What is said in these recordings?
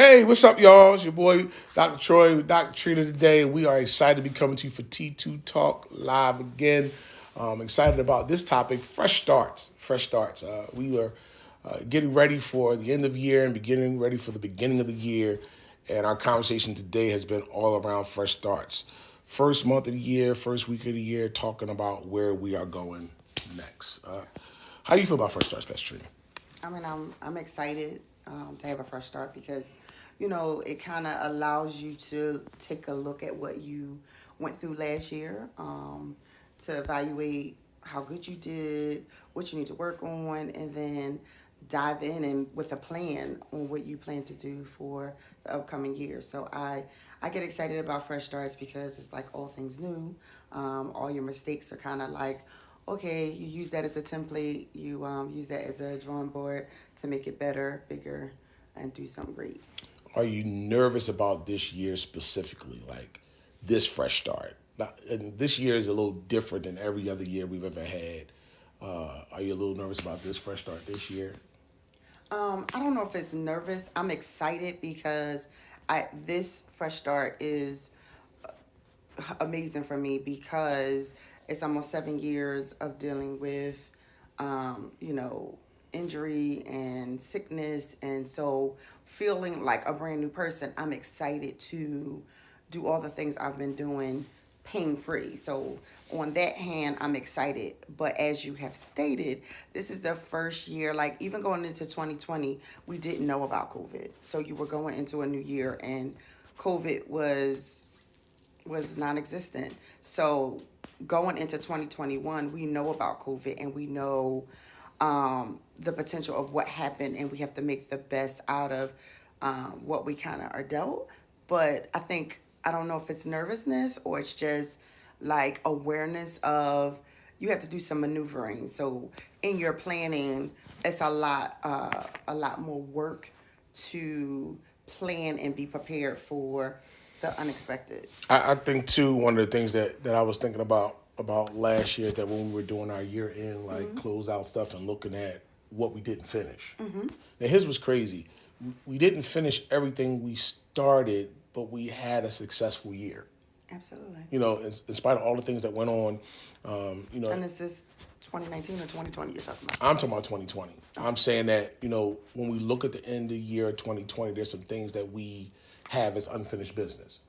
Hey, what's up, y'all? It's your boy, Dr. Troy, with Dr. Trina today. We are excited to be coming to you for T2 Talk live again. Excited about this topic, fresh starts. Fresh starts. We were getting ready for the end of the year and beginning ready for the beginning of the year. And our conversation today has been all around fresh starts. First month of the year, first week of the year, talking about where we are going next. How do you feel about fresh starts, Pastor Trina? I'm excited to have a fresh start because, it kind of allows you to take a look at what you went through last year, to evaluate how good you did, what you need to work on, and then dive in and with a plan on what you plan to do for the upcoming year. So I get excited about fresh starts because it's like all things new. All your mistakes are kind of like, okay, you use that as a template, you use that as a drawing board to make it better, bigger, and do something great. Are you nervous about this year specifically, like this fresh start? And this year is a little different than every other year we've ever had. Are you a little nervous about this fresh start this year? I don't know if it's nervous. I'm excited because I this fresh start is amazing for me because it's almost 7 years of dealing with, injury and sickness. And so feeling like a brand new person, I'm excited to do all the things I've been doing pain free. So on that hand, I'm excited. But as you have stated, this is the first year, like even going into 2020, we didn't know about COVID. So you were going into a new year and COVID was non-existent. So going into 2021, we know about COVID and we know the potential of what happened, and we have to make the best out of what we kind of are dealt. But I don't know if it's nervousness or it's just like awareness of you have to do some maneuvering. So in your planning, it's a lot more work to plan and be prepared for the unexpected. I think too. One of the things that I was thinking about last year is that when we were doing our year end like closeout stuff and looking at what we didn't finish. Now his was crazy. We didn't finish everything we started, but we had a successful year. Absolutely. In spite of all the things that went on, And is this 2019 or 2020 you're talking about? I'm talking about 2020. I'm saying that, when we look at the end of the year 2020, there's some things that we have as unfinished business.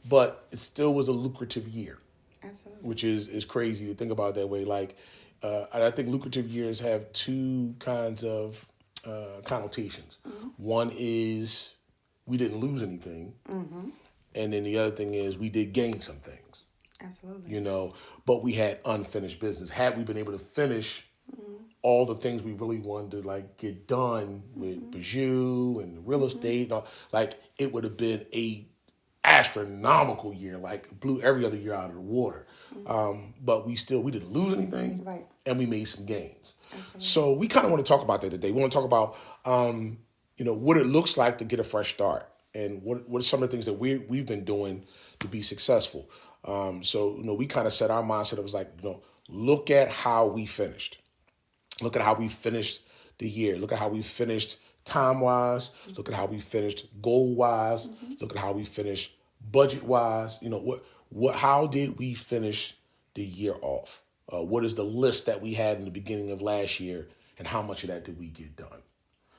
But it still was a lucrative year, Absolutely. which is crazy to think about that way. Like, I think lucrative years have two kinds of connotations. One is we didn't lose anything, and then the other thing is we did gain some things. Absolutely. But we had unfinished business. Had we been able to finish all the things we really wanted to like get done with Bijou and real estate, and all, like it would have been a astronomical year, like blew every other year out of the water. But we didn't lose anything, Right. and we made some gains. Absolutely. So we kind of want to talk about that today. We want to talk about what it looks like to get a fresh start, and what are some of the things that we've been doing to be successful. So we kind of set our mindset. It was like, look at how we finished. Look at how we finished the year. Look at how we finished time wise. Look at how we finished goal wise. Look at how we finished budget wise. How did we finish the year off? What is the list that we had in the beginning of last year, and how much of that did we get done?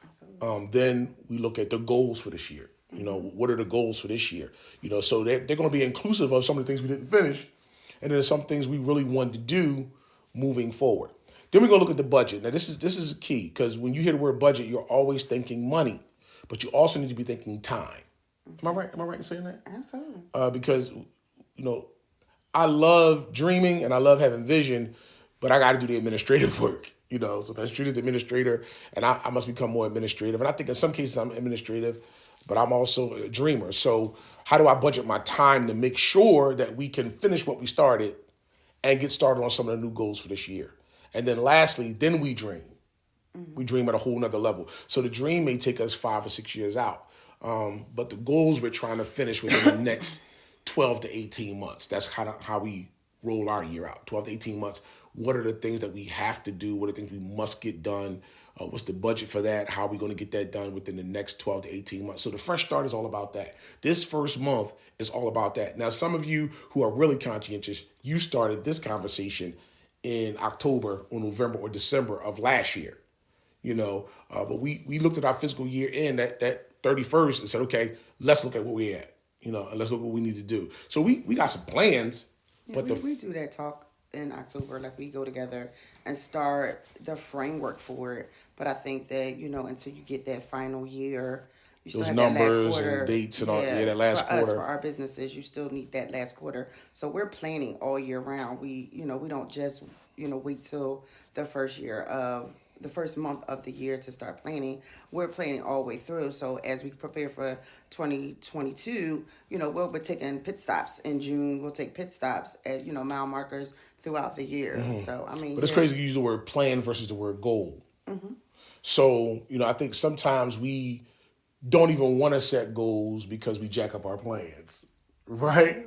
Absolutely. Then we look at the goals for this year. What are the goals for this year? So they're going to be inclusive of some of the things we didn't finish, and then some things we really wanted to do moving forward. Then we're going to look at the budget. Now, this is key because when you hear the word budget, you're always thinking money, but you also need to be thinking time. Am I right? Am I right in saying that? Absolutely. Because I love dreaming and I love having vision, but I got to do the administrative work. So that's true as the administrator, and I must become more administrative. And I think in some cases I'm administrative, but I'm also a dreamer. So how do I budget my time to make sure that we can finish what we started and get started on some of the new goals for this year? And then lastly, then we dream. We dream at a whole nother level. So the dream may take us 5 or 6 years out. But the goals we're trying to finish within the next 12 to 18 months. That's kind of how we roll our year out. 12 to 18 months. What are the things that we have to do? What are the things we must get done? What's the budget for that? How are we going to get that done within the next 12 to 18 months? So the fresh start is all about that. This first month is all about that. Now, some of you who are really conscientious, you started this conversation in October or November or December of last year. But we looked at our fiscal year end that 31st and said, okay, let's look at where we're at, and let's look at what we need to do. So we got some plans, Yeah, but we do that talk in October, like we go together and start the framework for it. But I think that, until you get that final year, you still those have that last numbers and quarter. dates and all, that last for us, quarter. for our businesses, you still need that last quarter. So we're planning all year round. We don't just, wait till the first month of the year to start planning. We're planning all the way through. So as we prepare for 2022, we'll be taking pit stops in June. We'll take pit stops at, mile markers throughout the year. So, I mean, But it's crazy to use the word plan versus the word goal. So, I think sometimes we don't even want to set goals because we jack up our plans, right?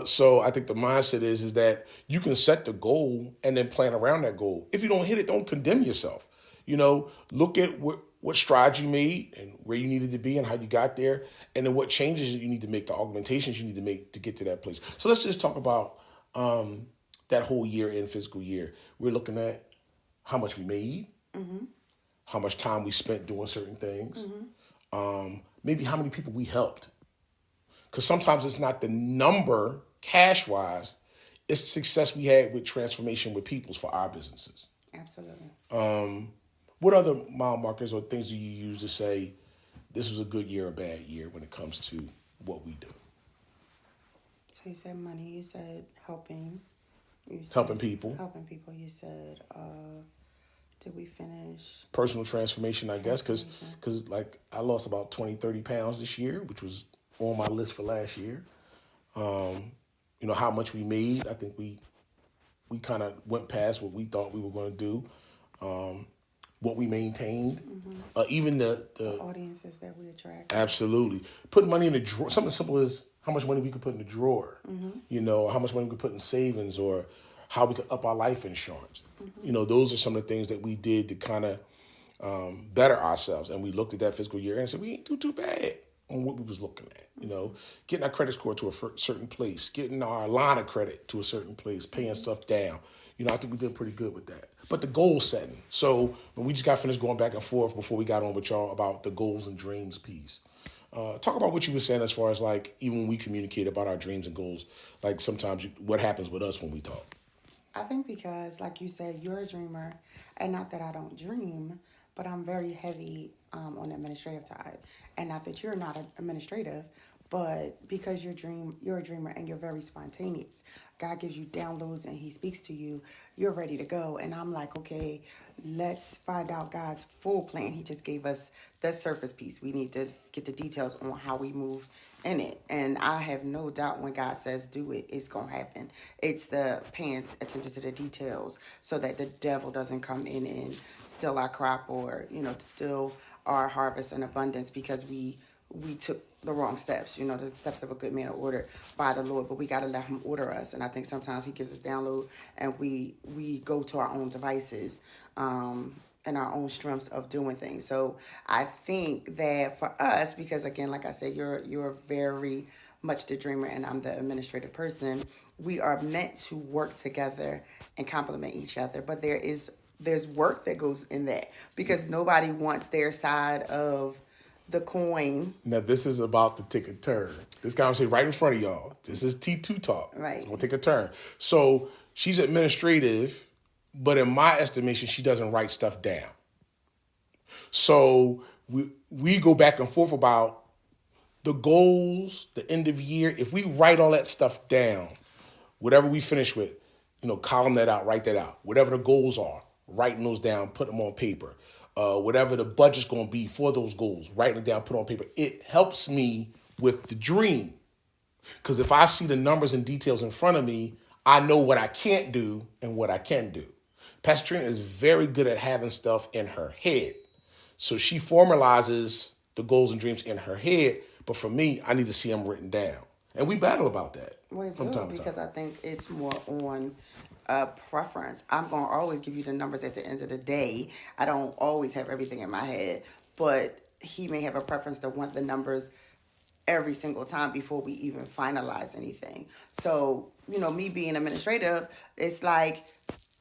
So I think the mindset is that you can set the goal and then plan around that goal. If you don't hit it, don't condemn yourself. Look at what strides you made and where you needed to be and how you got there, and then what changes you need to make, the augmentations you need to make to get to that place. So let's just talk about that whole year in fiscal year. We're looking at how much we made, how much time we spent doing certain things, maybe how many people we helped. Because sometimes it's not the number cash-wise, it's the success we had with transformation with peoples for our businesses. absolutely. What other mile markers or things do you use to say this was a good year or bad year when it comes to what we do? So you said money. You said helping. You said Helping people. Helping people. You said, did we finish? Personal transformation, I guess, because Transformation. like I lost about 20, 30 pounds this year, which was on my list for last year. How much we made. I think we kind of went past what we thought we were going to do. What we maintained, even the Audiences that we attract. absolutely putting money in the drawer. Something simple as how much money we could put in the drawer. How much money we could put in savings, or how we could up our life insurance. Those are some of the things that we did to kind of better ourselves. And we looked at that fiscal year and said we ain't do too bad on what we was looking at. Getting our credit score to a certain place, getting our line of credit to a certain place, paying stuff down. I think we did pretty good with that. But the goal setting. So when we just got finished going back and forth before we got on with y'all about the goals and dreams piece. Talk about what you were saying as far as like even when we communicate about our dreams and goals, like sometimes what happens with us when we talk. I think because, like you said, you're a dreamer, and not that I don't dream, but I'm very heavy on the administrative side, and not that you're not administrative, but because you're a dreamer, and you're very spontaneous. God gives you downloads, and He speaks to you. You're ready to go, and I'm like, okay, let's find out God's full plan. He just gave us the surface piece. We need to get the details on how we move in it, and I have no doubt when God says do it, it's gonna happen. It's the paying attention to the details so that the devil doesn't come in and steal our crop, or steal our harvest and abundance because we took the wrong steps. The steps of a good man are ordered by the Lord, but we got to let Him order us. And I think sometimes He gives us download, and we go to our own devices and our own strengths of doing things. So I think that for us, because again, like I said, you're very much the dreamer and I'm the administrative person. We are meant to work together and complement each other, but there's work that goes in that because nobody wants their side of the coin. Now this is about to take a turn. This conversation right in front of y'all. This is T2 talk. Right. It's gonna take a turn. So she's administrative, but in my estimation, she doesn't write stuff down. So we go back and forth about the goals, the end of year. If we write all that stuff down, whatever we finish with, column that out, write that out. Whatever the goals are, writing those down, put them on paper. Whatever the budget's going to be for those goals, writing it down, put it on paper. It helps me with the dream. Because if I see the numbers and details in front of me, I know what I can't do and what I can do. Pastor Trina is very good at having stuff in her head. So she formalizes the goals and dreams in her head. But for me, I need to see them written down. And we battle about that Well, from too, time to time. because I think it's more on preference. I'm going to always give you the numbers at the end of the day. I don't always have everything in my head, but he may have a preference to want the numbers every single time before we even finalize anything. So, me being administrative, it's like,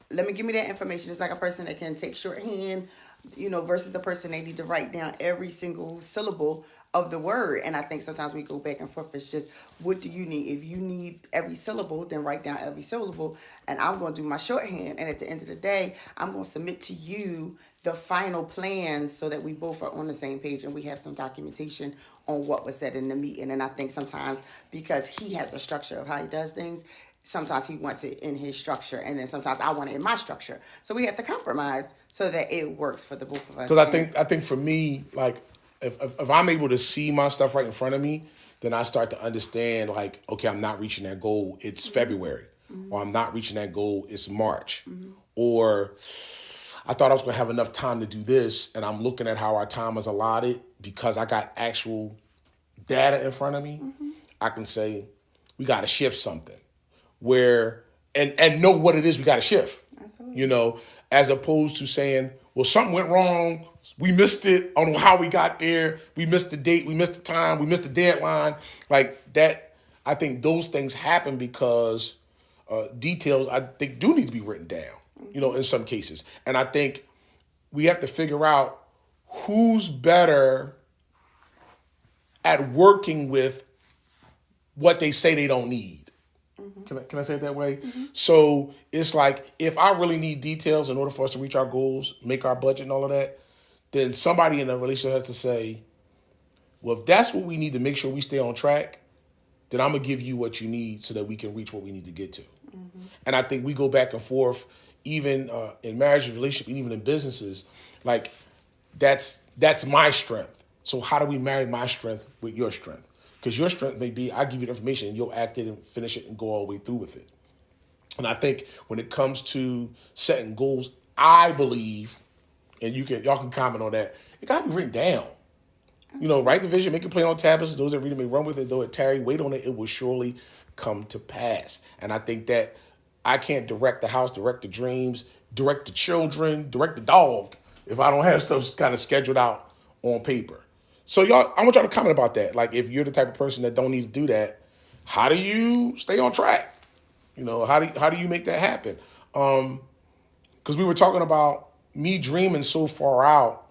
let me give me that information. It's like a person that can take shorthand, versus the person they need to write down every single syllable of the word. And I think sometimes we go back and forth. It's just, what do you need? If you need every syllable, then write down every syllable. And I'm going to do my shorthand. And at the end of the day, I'm going to submit to you the final plans so that we both are on the same page and we have some documentation on what was said in the meeting. And I think sometimes because he has a structure of how he does things, sometimes he wants it in his structure, and then sometimes I want it in my structure. So we have to compromise so that it works for the both of us. Because I think for me, like if I'm able to see my stuff right in front of me, then I start to understand like, okay, I'm not reaching that goal. It's February, or I'm not reaching that goal. It's March, or I thought I was going to have enough time to do this, and I'm looking at how our time is allotted because I got actual data in front of me. I can say we got to shift something where and know what it is we got to shift. Absolutely. As opposed to saying, well, something went wrong, we missed it, I don't know how we got there, we missed the date, we missed the time, we missed the deadline. Like that, I think those things happen because details, I think, do need to be written down, in some cases. And I think we have to figure out who's better at working with what they say they don't need. Can I say it that way? So it's like, if I really need details in order for us to reach our goals, make our budget and all of that, then somebody in a relationship has to say, well, if that's what we need to make sure we stay on track, then I'm going to give you what you need so that we can reach what we need to get to. And I think we go back and forth, even in marriage, relationship, and even in businesses, like that's my strength. So how do we marry my strength with your strength? Because your strength may be, I give you the information and you'll act it and finish it and go all the way through with it. And I think when it comes to setting goals, I believe, and y'all can comment on that, it got to be written down. Write the vision, make it plain on tablets. Those that read it may run with it, though it tarry, wait on it, it will surely come to pass. And I think that I can't direct the house, direct the dreams, direct the children, direct the dog if I don't have stuff kind of scheduled out on paper. So y'all, I want y'all to comment about that. Like, if you're the type of person that don't need to do that, how do you stay on track? How do you make that happen? Because we were talking about me dreaming so far out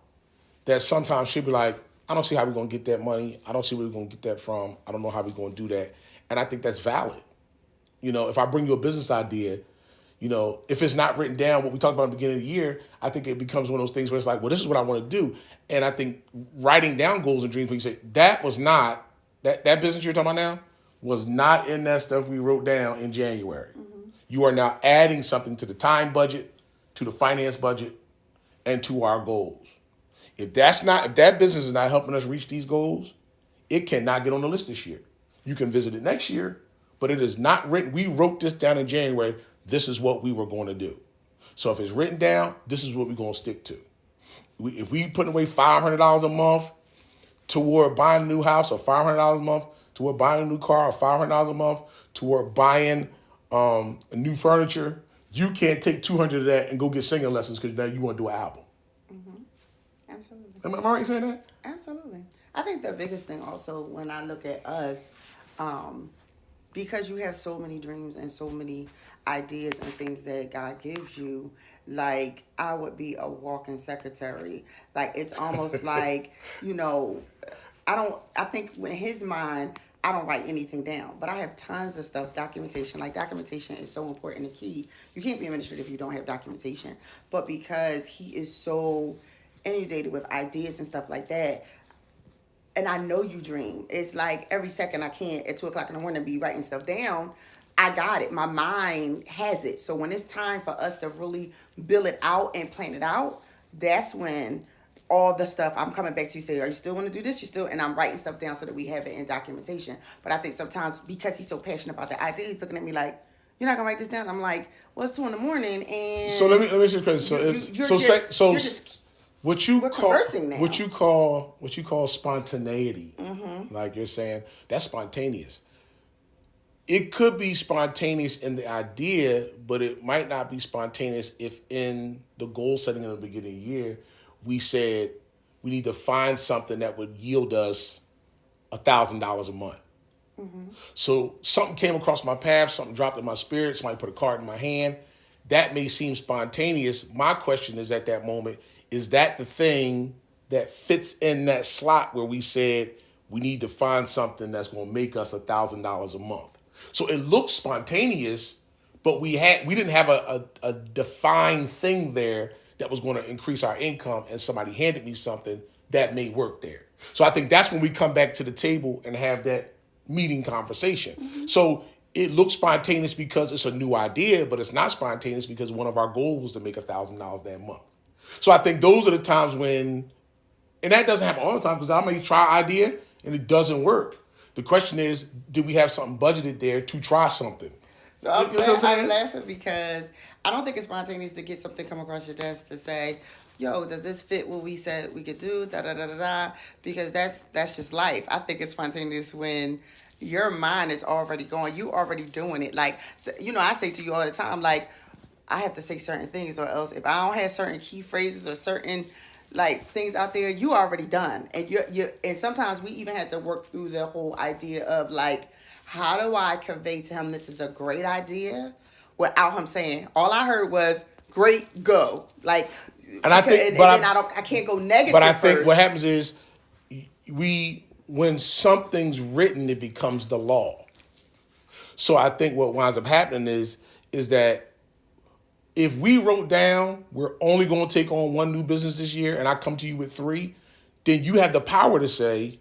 that sometimes she'll be like, I don't see how we're going to get that money. I don't see where we're going to get that from. I don't know how we're going to do that. And I think that's valid. If I bring you a business idea, if it's not written down, what we talked about in the beginning of the year, I think it becomes one of those things where it's like, well, this is what I want to do. And I think writing down goals and dreams, when you say, that was not, that business you're talking about now, was not in that stuff we wrote down in January. You are now adding something to the time budget, to the finance budget, and to our goals. If that business is not helping us reach these goals, it cannot get on the list this year. You can visit it next year, but it is not written. We wrote this down in January. This is what we were going to do. So if it's written down, this is what we're going to stick to. If we put away $500 a month toward buying a new house, or $500 a month toward buying a new car, or $500 a month toward buying new furniture, you can't take 200 of that and go get singing lessons because now you want to do an album. Absolutely. Am I right saying that? Absolutely. I think the biggest thing also when I look at us, because you have so many dreams and so many ideas and things that God gives you, like I would be a walking secretary. Like it's almost like, I think in his mind, I don't write anything down, but I have tons of stuff, documentation. Like documentation is so important and key. You can't be administrative if you don't have documentation. But because he is so inundated with ideas and stuff like that, and I know you dream. It's like every second I can at 2:00 in the morning be writing stuff down. I got it. My mind has it. So when it's time for us to really build it out and plan it out, that's when all the stuff I'm coming back to you say, are you still want to do this? You still, and I'm writing stuff down so that we have it in documentation. But I think sometimes because he's so passionate about the idea, he's looking at me like, you're not gonna write this down. I'm like, well, it's 2 a.m. and So let me just crazy. What you call spontaneity, like you're saying, that's spontaneous. it could be spontaneous in the idea, but it might not be spontaneous if in the goal setting in the beginning of the year, we said we need to find something that would yield us $1,000 a month. So something came across my path, something dropped in my spirit, somebody put a card in my hand. That may seem spontaneous. My question is at that moment, is that the thing that fits in that slot where we said we need to find something that's going to make us $1,000 a month? So it looks spontaneous, but we didn't have a defined thing there that was going to increase our income, and somebody handed me something that may work there. So I think that's when we come back to the table and have that meeting conversation. So it looks spontaneous because it's a new idea, but it's not spontaneous because one of our goals was to make $1,000 that month. So I think those are the times when, and that doesn't happen all the time because I may try an idea and it doesn't work. The question is, do we have something budgeted there to try something? So I'm, You know what I'm saying? I'm laughing because I don't think it's spontaneous to get something come across your desk to say, "Yo, does this fit what we said we could do?" Da da da da da. Because that's just life. I think it's spontaneous when your mind is already going. You already doing it. Like, so, I say to you all the time, like, I have to say certain things, or else if I don't have certain key phrases or certain like things out there, you already done. And you and sometimes we even had to work through the whole idea of like, how do I convey to him this is a great idea without him saying all I heard was great, go. Like, And I think, and then I can't go negative. but I think first. what happens is when something's written, it becomes the law. So I think what winds up happening is that if we wrote down we're only going to take on one new business this year, and I come to you with 3, then you have the power to say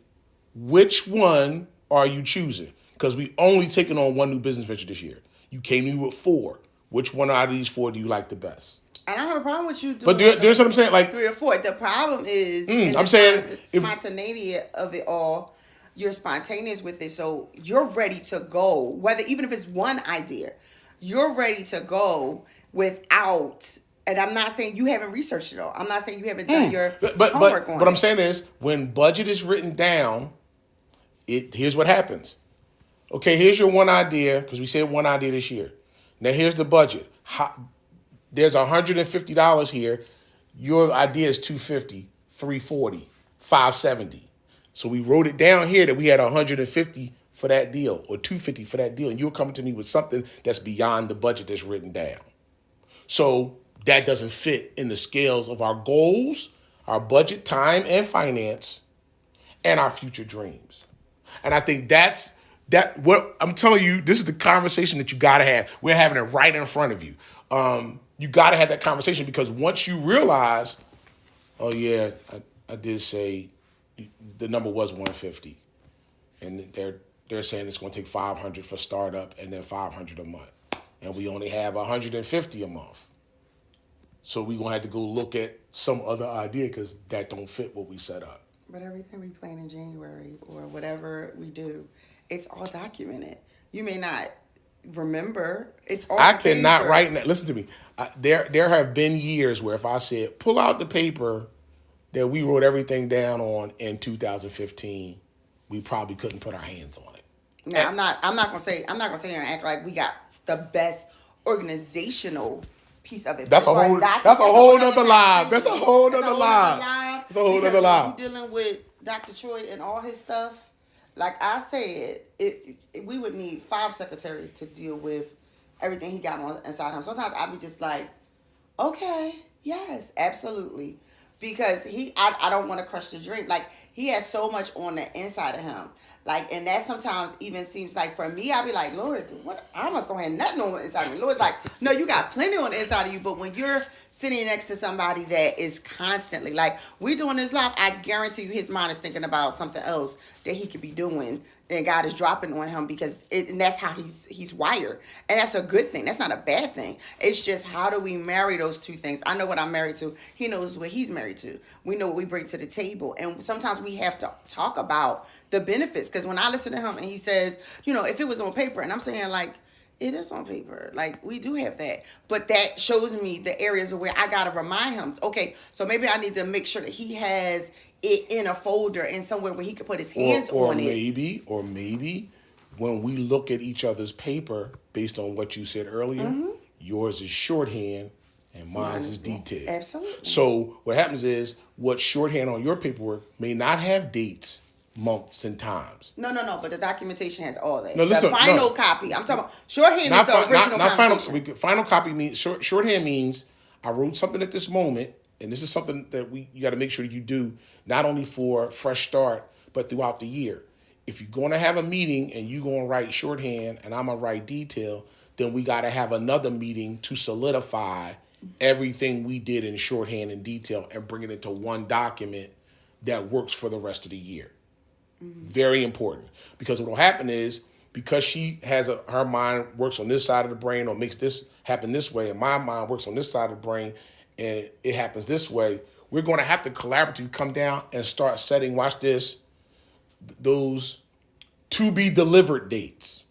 which one are you choosing? Because we only taking on one new business venture this year. You came to me with 4. Which one out of these 4 do you like the best? And I have a problem with you doing But there's what I'm saying. Like 3 or 4. The problem is I'm saying spontaneity of it all. You're spontaneous with it, so you're ready to go. Whether even if it's one idea, you're ready to go without. And I'm not saying you haven't researched it all. I'm not saying you haven't done your homework on it. What I'm saying is when budget is written down, here's what happens. Okay, here's your one idea because we said one idea this year. Now here's the budget. There's $150 here. Your idea is $250, $340, $570. So we wrote it down here that we had $150 for that deal or $250 for that deal, and you're coming to me with something that's beyond the budget that's written down. So that doesn't fit in the scales of our goals, our budget, time, and finance, and our future dreams. And I think that's what I'm telling you. This is the conversation that you got to have. We're having it right in front of you. You got to have that conversation because once you realize, oh yeah, I did say the number was 150, and they're saying it's going to take 500 for startup and then 500 a month, and we only have 150 a month. So we're going to have to go look at some other idea because that don't fit what we set up. But everything we plan in January or whatever we do, it's all documented. You may not remember. It's all I on cannot paper. write now. Listen to me. There have been years where if I said pull out the paper that we wrote everything down on in 2015, we probably couldn't put our hands on it. Now, I'm not gonna say and act like we got the best organizational piece of it. That's As a far as whole. doc- That's a as whole far as nother live. That's a whole nother live. That's a whole because nother live. when you dealing with Dr. Troy and all his stuff, like I said, we would need 5 secretaries to deal with everything he got on inside him. Sometimes I'd be just like, okay, yes, absolutely. Because I don't want to crush the dream. Like, he has so much on the inside of him. Like, and that sometimes even seems like, for me, I'd be like, Lord, what? I must don't have nothing on the inside of me. Lord's like, no, you got plenty on the inside of you. But when you're sitting next to somebody that is constantly, like, we doing this live, I guarantee you his mind is thinking about something else that he could be doing. And God is dropping on him because and that's how he's wired. And that's a good thing. That's not a bad thing. It's just, how do we marry those two things? I know what I'm married to. He knows what he's married to. We know what we bring to the table. And sometimes we have to talk about the benefits. Because when I listen to him and he says, if it was on paper, and I'm saying, like, it is on paper. Like, we do have that. But that shows me the areas where I got to remind him, okay, so maybe I need to make sure that he has it in a folder in somewhere where he could put his hands or on it. Or maybe when we look at each other's paper based on what you said earlier, yours is shorthand and mine is detailed. Absolutely. So what happens is what shorthand on your paperwork may not have dates, months, and times. No. But the documentation has all that. No, listen, the final no. copy. I'm talking about shorthand Not, is the original not final. conversation. Final copy means shorthand means I wrote something at this moment, and this is something that you got to make sure you do not only for Fresh Start but throughout the year. If you're going to have a meeting and you're going to write shorthand and I'm gonna write detail, then we got to have another meeting to solidify everything we did in shorthand and detail and bring it into one document that works for the rest of the year. Very important, because what will happen is, because she has her mind works on this side of the brain or makes this happen this way, and my mind works on this side of the brain and it happens this way, we're going to have to collaboratively come down and start setting, watch this, those to be delivered dates.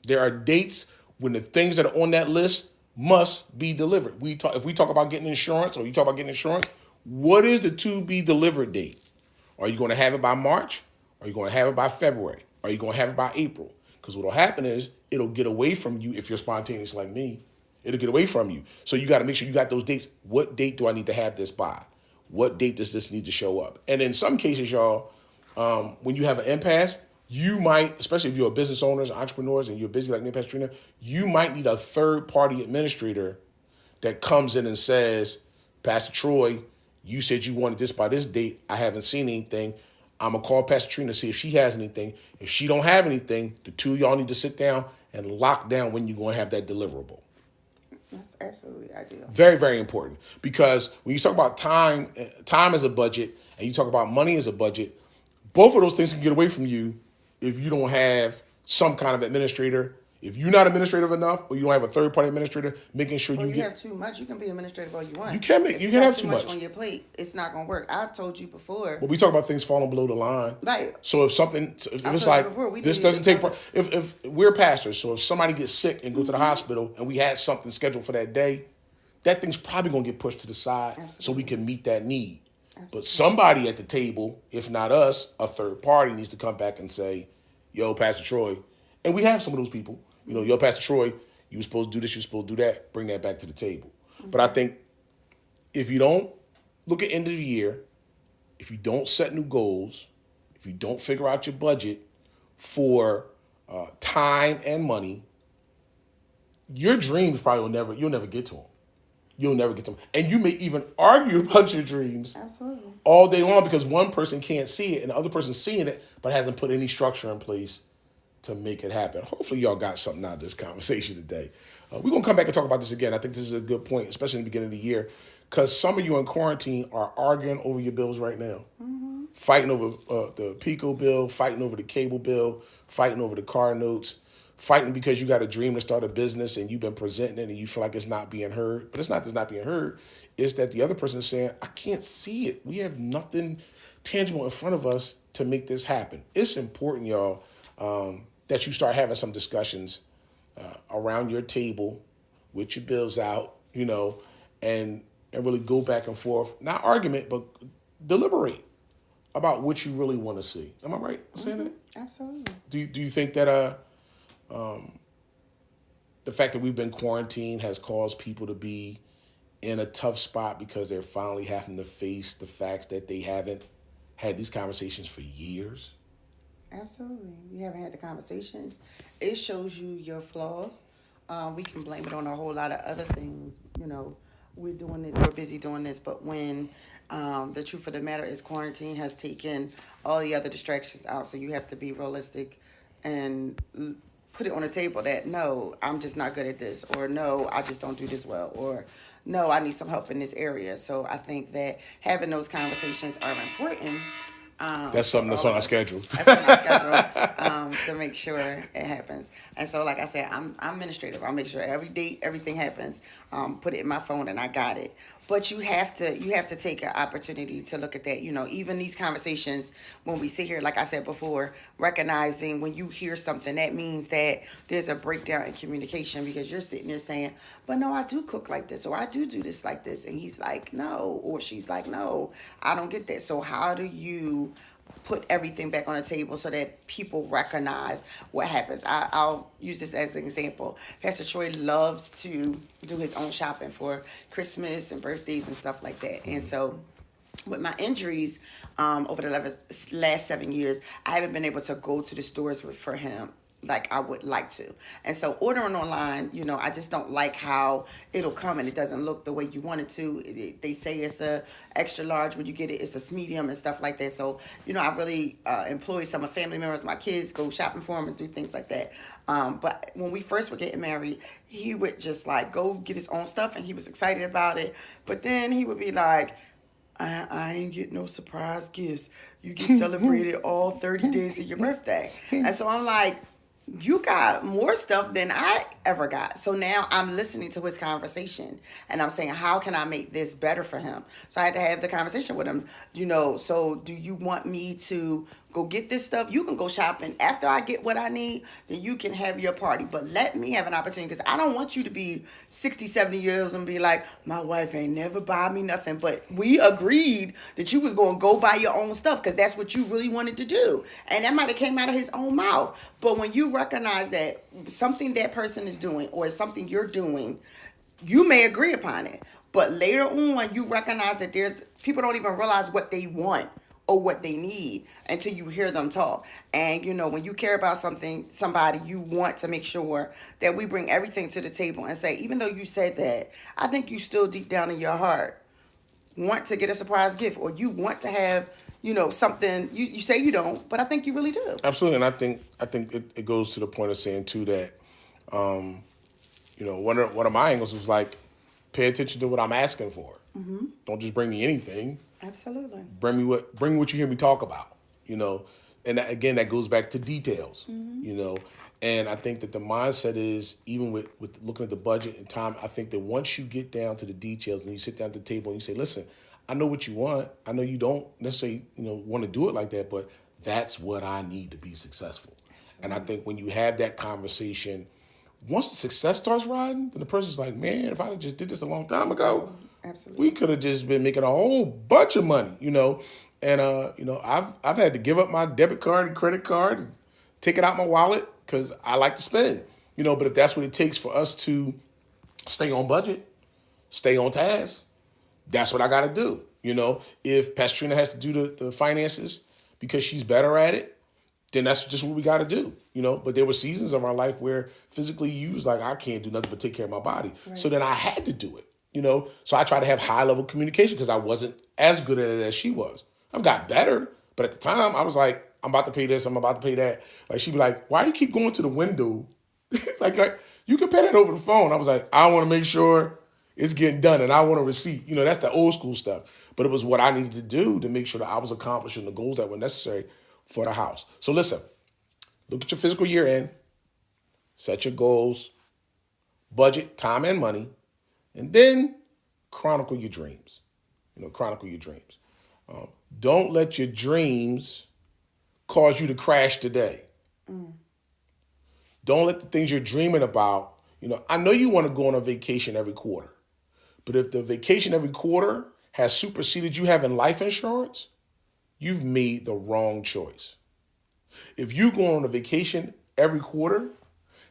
There are dates when the things that are on that list must be delivered. If we talk about getting insurance, or you talk about getting insurance, what is the to be delivered date? Are you going to have it by March? Are you going to have it by February? Are you going to have it by April? Because what will happen is it'll get away from you if you're spontaneous like me. It'll get away from you. So you got to make sure you got those dates. What date do I need to have this by? What date does this need to show up? And in some cases, y'all, when you have an impasse, you might, especially if you're a business owners, entrepreneurs, and you're busy like me, Pastor Trina, you might need a third-party administrator that comes in and says, Pastor Troy, you said you wanted this by this date. I haven't seen anything. I'm going to call Pastor Trina to see if she has anything. If she don't have anything, the two of y'all need to sit down and lock down when you're going to have that deliverable. That's absolutely ideal. Very, very important. Because when you talk about time as a budget, and you talk about money as a budget, both of those things can get away from you if you don't have some kind of administrator. If you're not administrative enough, or you don't have a third-party administrator, making sure Well, you you have too much. You can be administrative all you want. You can have too much on your plate. It's not gonna work. I've told you before. But we talk about things falling below the line. Right. So if it's like this doesn't take, if we're pastors, so if somebody gets sick and go to the hospital and we had something scheduled for that day, that thing's probably gonna get pushed to the side so we can meet that need. But somebody at the table, if not us, a third party needs to come back and say, yo, Pastor Troy, and we have some of those people, yo, Pastor Troy, you were supposed to do this, you were supposed to do that, bring that back to the table. But I think if you don't look at end of the year, if you don't set new goals, if you don't figure out your budget for time and money, your dreams probably you'll never get to them. You'll never get to them. And you may even argue about your dreams all day long because one person can't see it and the other person's seeing it but hasn't put any structure in place to make it happen. Hopefully y'all got something out of this conversation today. We're going to come back and talk about this again. I think this is a good point, especially in the beginning of the year, because some of you in quarantine are arguing over your bills right now. Fighting over the PICO bill, fighting over the cable bill, fighting over the car notes, fighting because you got a dream to start a business and you've been presenting it and you feel like it's not being heard. But it's not that it's not being heard. It's that the other person is saying, I can't see it. We have nothing tangible in front of us to make this happen. It's important, y'all, that you start having some discussions around your table with your bills out, and really go back and forth. Not argument, but deliberate about what you really want to see. Am I right in saying that? Absolutely. Do you think that the fact that we've been quarantined has caused people to be in a tough spot because they're finally having to face the fact that they haven't had these conversations for years? Absolutely. You haven't had the conversations. It shows you your flaws. We can blame it on a whole lot of other things. We're doing it. We're busy doing this. But when the truth of the matter is quarantine has taken all the other distractions out. So you have to be realistic and put it on the table that, no, I'm just not good at this. Or no, I just don't do this well. Or no, I need some help in this area. So I think that having those conversations are important. That's something that's on our schedule. That's on our schedule to make sure it happens. And so, like I said, I'm administrative. I'll make sure every date, everything happens. Put it in my phone, and I got it. But you have to take an opportunity to look at that. Even these conversations when we sit here, like I said before, recognizing when you hear something, that means that there's a breakdown in communication because you're sitting there saying, "But no, I do cook like this, or I do this like this," and he's like, "No," or she's like, "No, I don't get that." So how do you put everything back on the table so that people recognize what happens. I'll use this as an example. Pastor Troy loves to do his own shopping for Christmas and birthdays and stuff like that. And so with my injuries over the last 7 years, I haven't been able to go to the stores for him like I would like to. And so ordering online, I just don't like how it'll come and it doesn't look the way you want it to. They say it's a extra large. When you get it, it's a medium and stuff like that. So, I really employ some of family members, my kids, go shopping for him and do things like that. But when we first were getting married, he would just like go get his own stuff and he was excited about it. But then he would be like, I ain't get no surprise gifts. You get celebrated all 30 days of your birthday. And so I'm like, you got more stuff than I ever got. So now I'm listening to his conversation and I'm saying, how can I make this better for him? So I had to have the conversation with him, so do you want me to go get this stuff? You can go shopping. After I get what I need, then you can have your party. But let me have an opportunity, because I don't want you to be 60, 70 years and be like, my wife ain't never buy me nothing. But we agreed that you was going to go buy your own stuff because that's what you really wanted to do. And that might have came out of his own mouth. But when you recognize that something that person is doing or something you're doing, you may agree upon it. But later on, you recognize that people don't even realize what they want or what they need until you hear them talk. And, when you care about somebody, you want to make sure that we bring everything to the table and say, even though you said that, I think you still deep down in your heart want to get a surprise gift, or you want to have, something you say you don't, but I think you really do. Absolutely. And I think it goes to the point of saying too that, one of my angles was like, pay attention to what I'm asking for. Mm-hmm. Don't just bring me anything. Absolutely. Bring what you hear me talk about, and again, that goes back to details, and I think that the mindset is, even with looking at the budget and time, I think that once you get down to the details and you sit down at the table and you say, listen, I know what you want. I know you don't necessarily, want to do it like that, but that's what I need to be successful. Absolutely. And I think when you have that conversation, once the success starts riding, then the person's like, man, if I just did this a long time ago, absolutely, we could have just been making a whole bunch of money, And I've had to give up my debit card and credit card and take it out my wallet because I like to spend, But if that's what it takes for us to stay on budget, stay on task, that's what I got to do. If Pastrina has to do the finances because she's better at it, then that's just what we got to do, But there were seasons of our life where physically you was like, I can't do nothing but take care of my body. Right. So then I had to do it, So I try to have high level communication because I wasn't as good at it as she was. I've got better, but at the time I was like, I'm about to pay this, I'm about to pay that. Like she'd be like, why do you keep going to the window? like you can pay that over the phone. I was like, I want to make sure it's getting done and I want a receipt. That's the old school stuff. But it was what I needed to do to make sure that I was accomplishing the goals that were necessary for the house. So listen, look at your fiscal year end, set your goals, budget, time and money, and then chronicle your dreams. Chronicle your dreams. Don't let your dreams cause you to crash today. Don't let the things you're dreaming about, I know you want to go on a vacation every quarter, but if the vacation every quarter has superseded you having life insurance, you've made the wrong choice. If you go on a vacation every quarter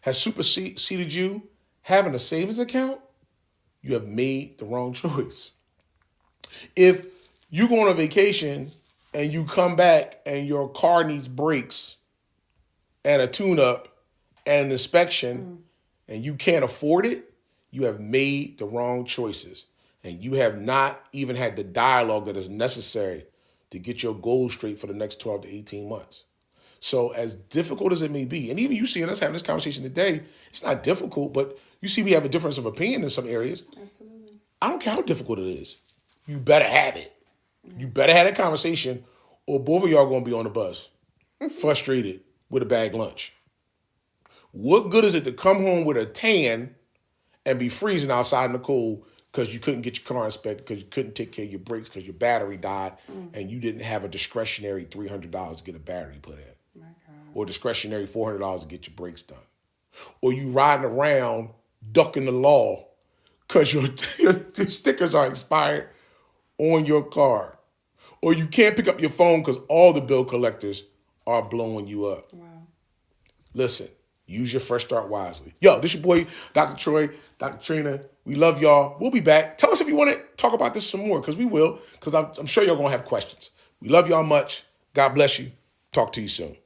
has superseded you having a savings account, you have made the wrong choice. If you go on a vacation and you come back and your car needs brakes and a tune-up and an inspection and you can't afford it, you have made the wrong choices. And you have not even had the dialogue that is necessary to get your goals straight for the next 12 to 18 months. So as difficult as it may be, and even you seeing us having this conversation today, it's not difficult, but you see we have a difference of opinion in some areas. Absolutely. I don't care how difficult it is. You better have it. You better have that conversation or both of y'all going to be on the bus, frustrated with a bag lunch. What good is it to come home with a tan and be freezing outside in the cold because you couldn't get your car inspected, because you couldn't take care of your brakes, because your battery died, and you didn't have a discretionary $300 to get a battery put in, my God, or discretionary $400 to get your brakes done, or you riding around ducking the law because your stickers are expired on your car, or you can't pick up your phone because all the bill collectors are blowing you up. Wow. Listen, use your Fresh Start wisely. Yo, this your boy, Dr. Troy, Dr. Trina. We love y'all. We'll be back. Tell us if you want to talk about this some more, because we will, because I'm sure y'all going to have questions. We love y'all much. God bless you. Talk to you soon.